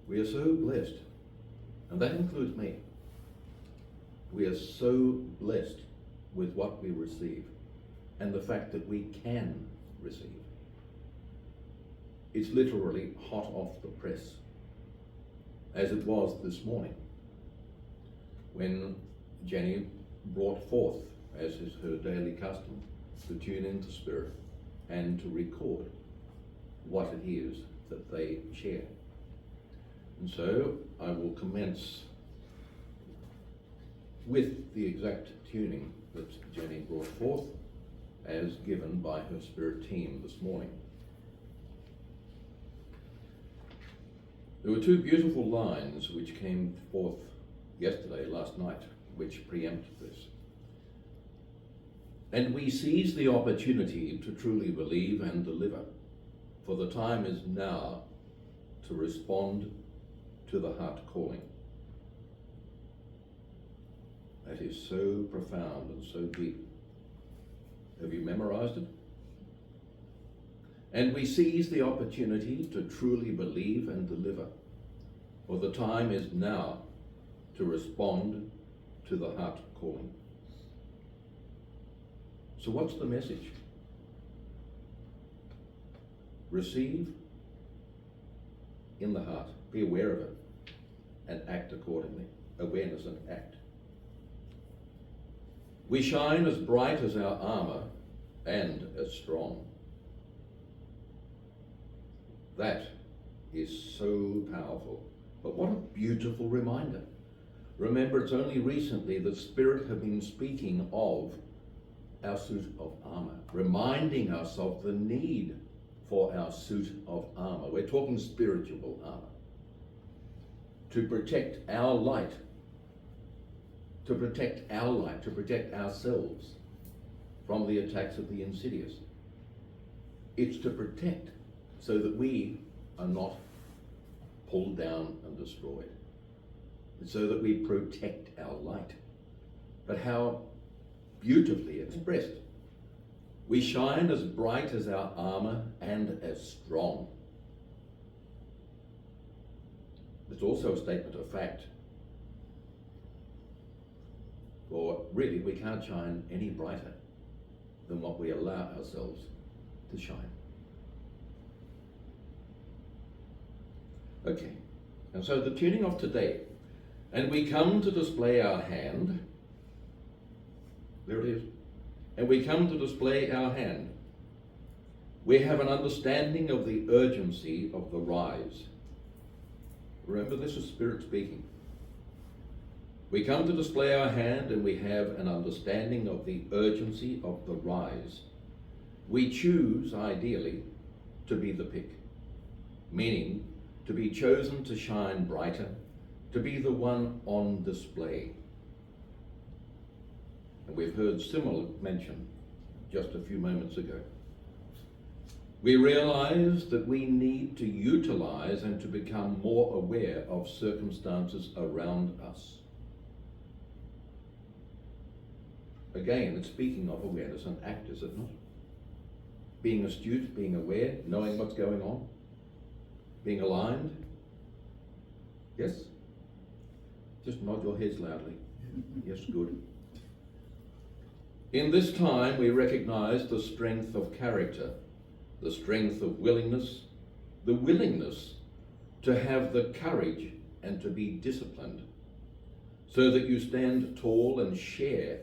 We are so blessed, and that includes me. We are so blessed with what we receive and the fact that we can receive. It's literally hot off the press, as it was this morning when Jenny brought forth, as is her daily custom, to tune into spirit and to record what it is that they share. And so I will commence with the exact tuning that Jenny brought forth as given by her spirit team this morning. There were two beautiful lines which came forth last night, which preempt this. And we seize the opportunity to truly believe and deliver, for the time is now to respond to the heart calling. That is so profound and so deep. Have you memorized it? And we seize the opportunity to truly believe and deliver, for the time is now to respond to the heart calling. So what's the message? Receive in the heart, be aware of it, and act accordingly. Awareness and act. We shine as bright as our armor and as strong. That is so powerful. But what a beautiful reminder. Remember, it's only recently that Spirit have been speaking of our suit of armor, reminding us of the need for our suit of armor. We're talking spiritual armor. To protect our light, to protect ourselves from the attacks of the insidious. It's to protect so that we are not pulled down and destroyed. It's so that we protect our light. But how beautifully expressed. We shine as bright as our armor and as strong. It's also a statement of fact. For really, we can't shine any brighter than what we allow ourselves to shine. Okay, and so the tuning of today, and we come to display our hand. There it is. And we come to display our hand. We have an understanding of the urgency of the rise. Remember, this is Spirit speaking. We come to display our hand and we have an understanding of the urgency of the rise. We choose, ideally, to be the pick, meaning to be chosen to shine brighter, to be the one on display. And we've heard similar mention just a few moments ago. We realize that we need to utilize and to become more aware of circumstances around us. Again, it's speaking of awareness and act, is it not? Being astute, being aware, knowing what's going on, being aligned. Yes? Just nod your heads loudly. Yes, good. In this time, we recognize the strength of character, the strength of willingness, the willingness to have the courage and to be disciplined, so that you stand tall and share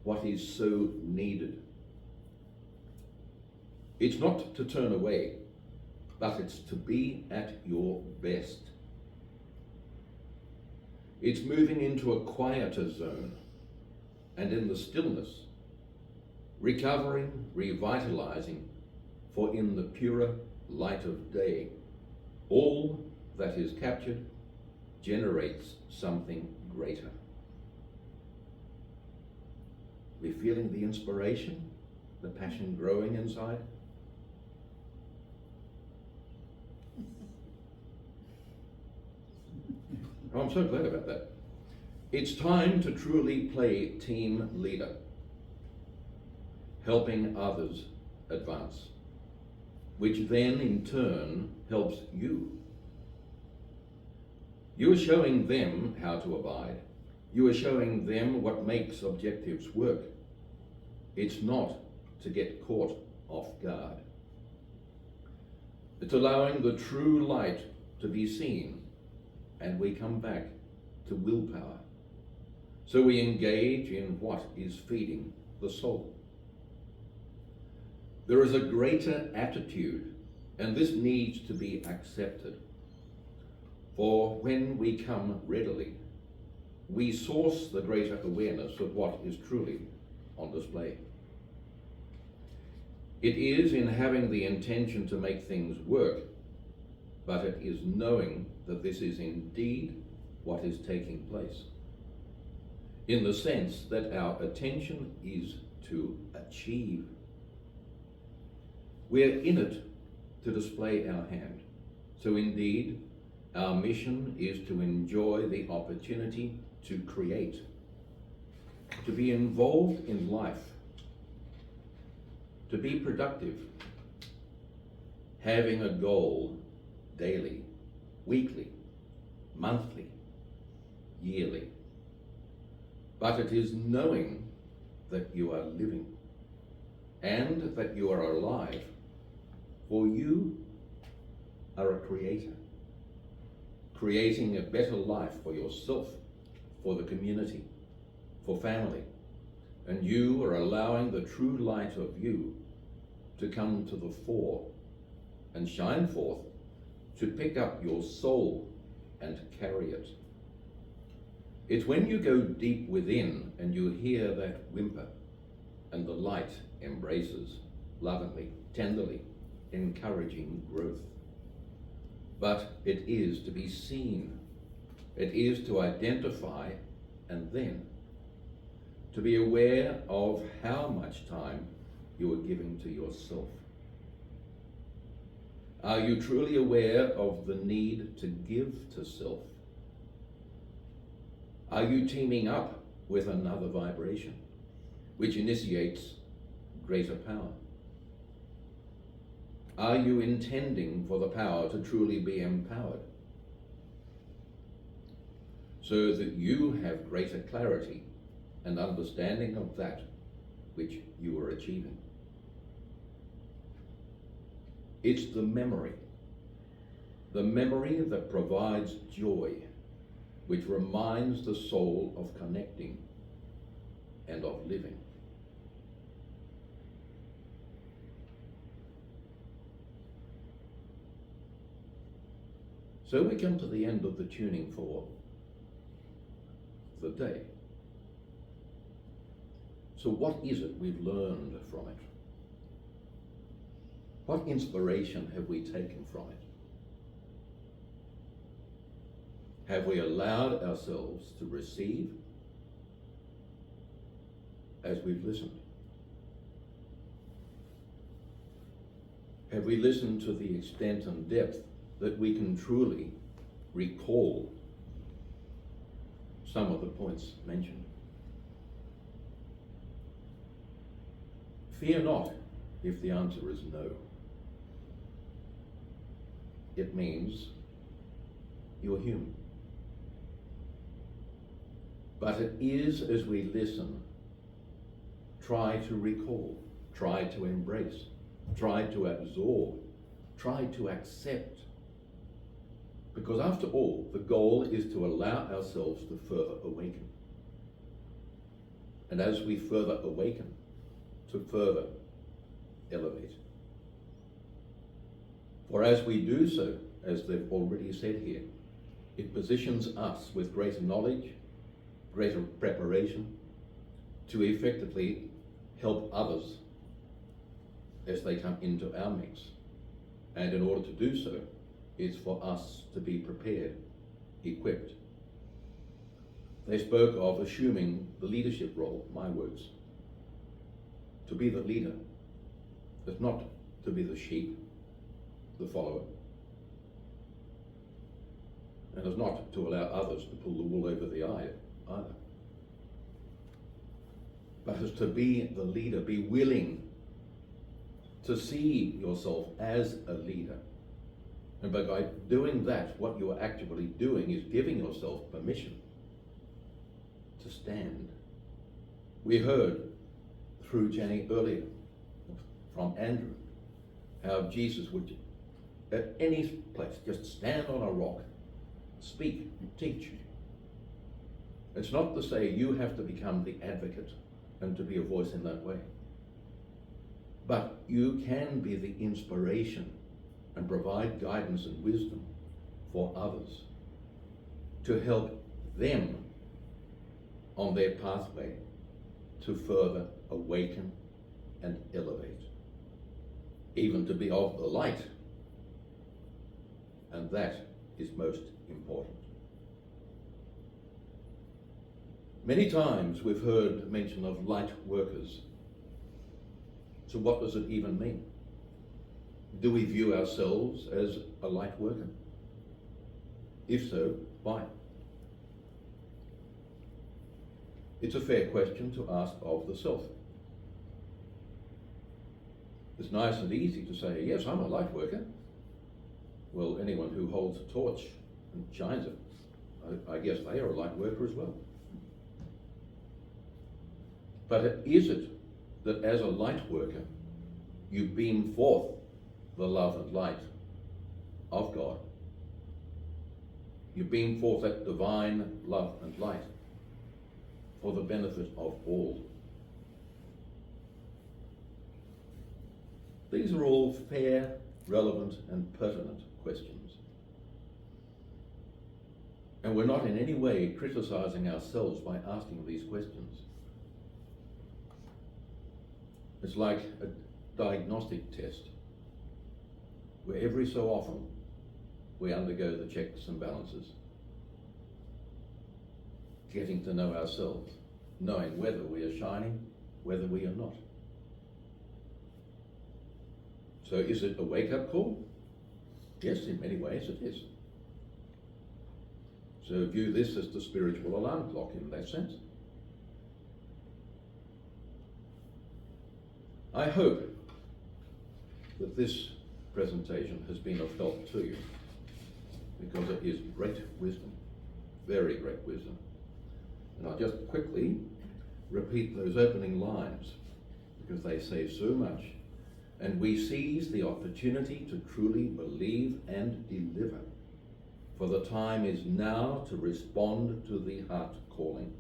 what is so needed. It's not to turn away, but it's to be at your best. It's moving into a quieter zone, and in the stillness, recovering, revitalizing, for in the purer light of day, all that is captured generates something greater. We're feeling the inspiration, the passion growing inside. Oh, I'm so glad about that. It's time to truly play team leader, helping others advance, which then in turn helps you. You are showing them how to abide. You are showing them what makes objectives work. It's not to get caught off guard. It's allowing the true light to be seen, and we come back to willpower. So we engage in what is feeding the soul. There is a greater attitude, and this needs to be accepted. For when we come readily, we source the greater awareness of what is truly on display. It is in having the intention to make things work, but it is knowing that this is indeed what is taking place, in the sense that our attention is to achieve. We're in it to display our hand. So indeed, our mission is to enjoy the opportunity to create, to be involved in life, to be productive, having a goal daily, weekly, monthly, yearly. But it is knowing that you are living and that you are alive, for you are a creator, creating a better life for yourself, for the community, for family, and you are allowing the true light of you to come to the fore and shine forth, to pick up your soul and carry it. It's when you go deep within and you hear that whimper and the light embraces lovingly, tenderly, encouraging growth. But it is to be seen. It is to identify and then to be aware of how much time you are giving to yourself. Are you truly aware of the need to give to self? Are you teaming up with another vibration, which initiates greater power? Are you intending for the power to truly be empowered, so that you have greater clarity and understanding of that which you are achieving? It's the memory that provides joy, which reminds the soul of connecting and of living. So we come to the end of the tuning for the day. So what is it we've learned from it? What inspiration have we taken from it? Have we allowed ourselves to receive as we've listened? Have we listened to the extent and depth that we can truly recall some of the points mentioned? Fear not if the answer is no. It means you're human. But it is as we listen, try to recall, try to embrace, try to absorb, try to accept. Because after all, the goal is to allow ourselves to further awaken. And as we further awaken, to further elevate. For as we do so, as they've already said here, it positions us with greater knowledge, greater preparation to effectively help others as they come into our mix. And in order to do so, it's for us to be prepared, equipped. They spoke of assuming the leadership role, my words. To be the leader is not to be the sheep, the follower, and is not to allow others to pull the wool over the eye either. But is to be the leader, be willing to see yourself as a leader, And by doing that, what you are actually doing is giving yourself permission to stand. We heard through Jenny earlier from Andrew how Jesus would, at any place, just stand on a rock, speak, teach. It's not to say you have to become the advocate and to be a voice in that way. But you can be the inspiration and provide guidance and wisdom for others to help them on their pathway to further awaken and elevate, even to be of the light. And that is most important. Many times we've heard mention of light workers. So what does it even mean? Do we view ourselves as a light worker? If so, why? It's a fair question to ask of the self. It's nice and easy to say, yes, I'm a light worker. Well, anyone who holds a torch and shines it, I guess they are a light worker as well. But is it that as a light worker, you beam forth the love and light of God? You beam forth that divine love and light for the benefit of all. These are all fair, relevant, and pertinent questions. And we're not in any way criticizing ourselves by asking these questions. It's like a diagnostic test, where every so often we undergo the checks and balances, getting to know ourselves, knowing whether we are shining, whether we are not. So is it a wake-up call? Yes, in many ways it is. So view this as the spiritual alarm clock in that sense. I hope that this presentation has been of help to you, because it is great wisdom, very great wisdom. And I'll just quickly repeat those opening lines, because they say so much. And we seize the opportunity to truly believe and deliver, for the time is now to respond to the heart calling.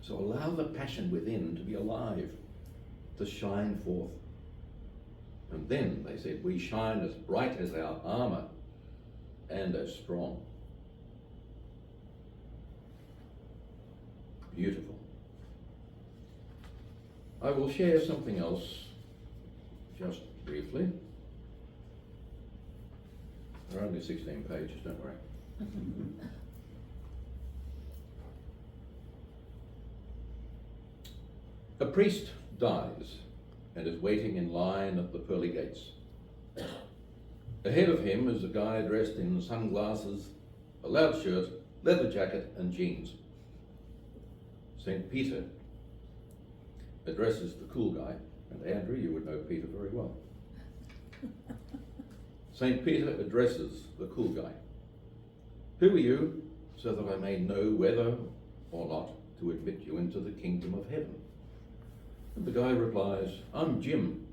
So allow the passion within to be alive, to shine forth. And then, they said, we shine as bright as our armor and as strong. Beautiful. I will share something else, just briefly. There are only 16 pages, don't worry. A priest dies and is waiting in line at the pearly gates. Ahead of him is a guy dressed in sunglasses, a loud shirt, leather jacket and jeans. St. Peter addresses the cool guy, and Andrew, you would know Peter very well. St. Peter addresses the cool guy. Who are you, so that I may know whether or not to admit you into the kingdom of heaven? And the guy replies, I'm Jim,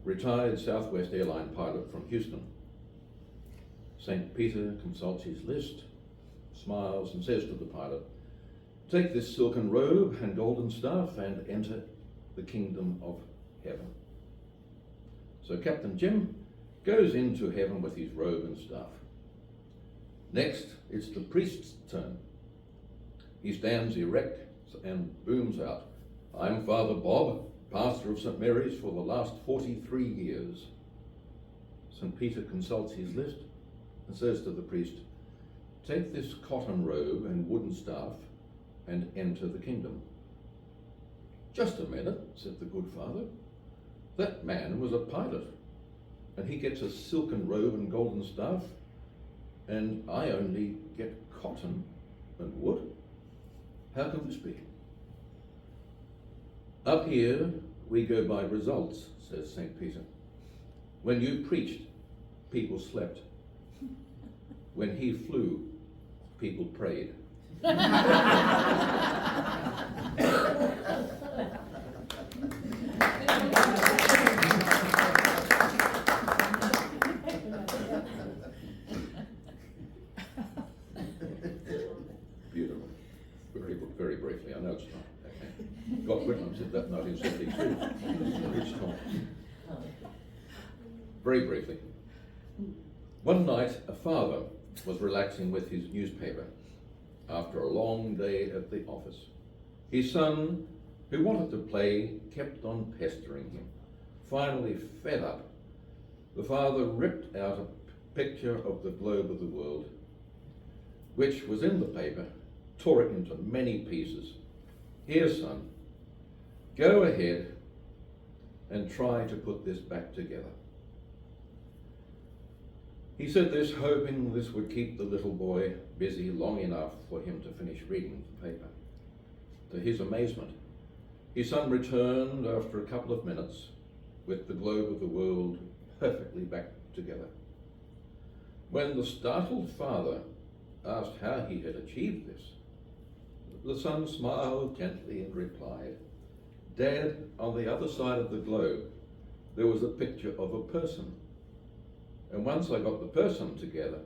retired Southwest airline pilot from Houston. St. Peter consults his list, smiles and says to the pilot, take this silken robe and golden staff and enter the kingdom of heaven. So Captain Jim goes into heaven with his robe and staff. Next, it's the priest's turn. He stands erect and booms out, I'm Father Bob, pastor of St. Mary's for the last 43 years. St. Peter consults his list and says to the priest, take this cotton robe and wooden staff and enter the kingdom. Just a minute, said the good father. That man was a pilot, and he gets a silken robe and golden staff, and I only get cotton and wood. How can this be? Up here, we go by results, says St. Peter. When you preached, people slept. When he flew, people prayed. Beautiful. Very briefly, I know it's not. Okay. Gordon Whitlam said that in 1972. Rich Tom. Very briefly. One night, a father was relaxing with his newspaper after a long day at the office. His son, who wanted to play, kept on pestering him. Finally, fed up, the father ripped out a picture of the globe of the world, which was in the paper, tore it into many pieces. Here, son, go ahead and try to put this back together. He said this, hoping this would keep the little boy busy long enough for him to finish reading the paper. To his amazement, his son returned after a couple of minutes with the globe of the world perfectly back together. When the startled father asked how he had achieved this, the son smiled gently and replied, "Dad, on the other side of the globe, there was a picture of a person. And once I got the person together,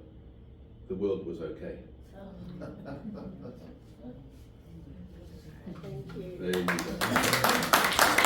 the world was okay." Thank you. There you go.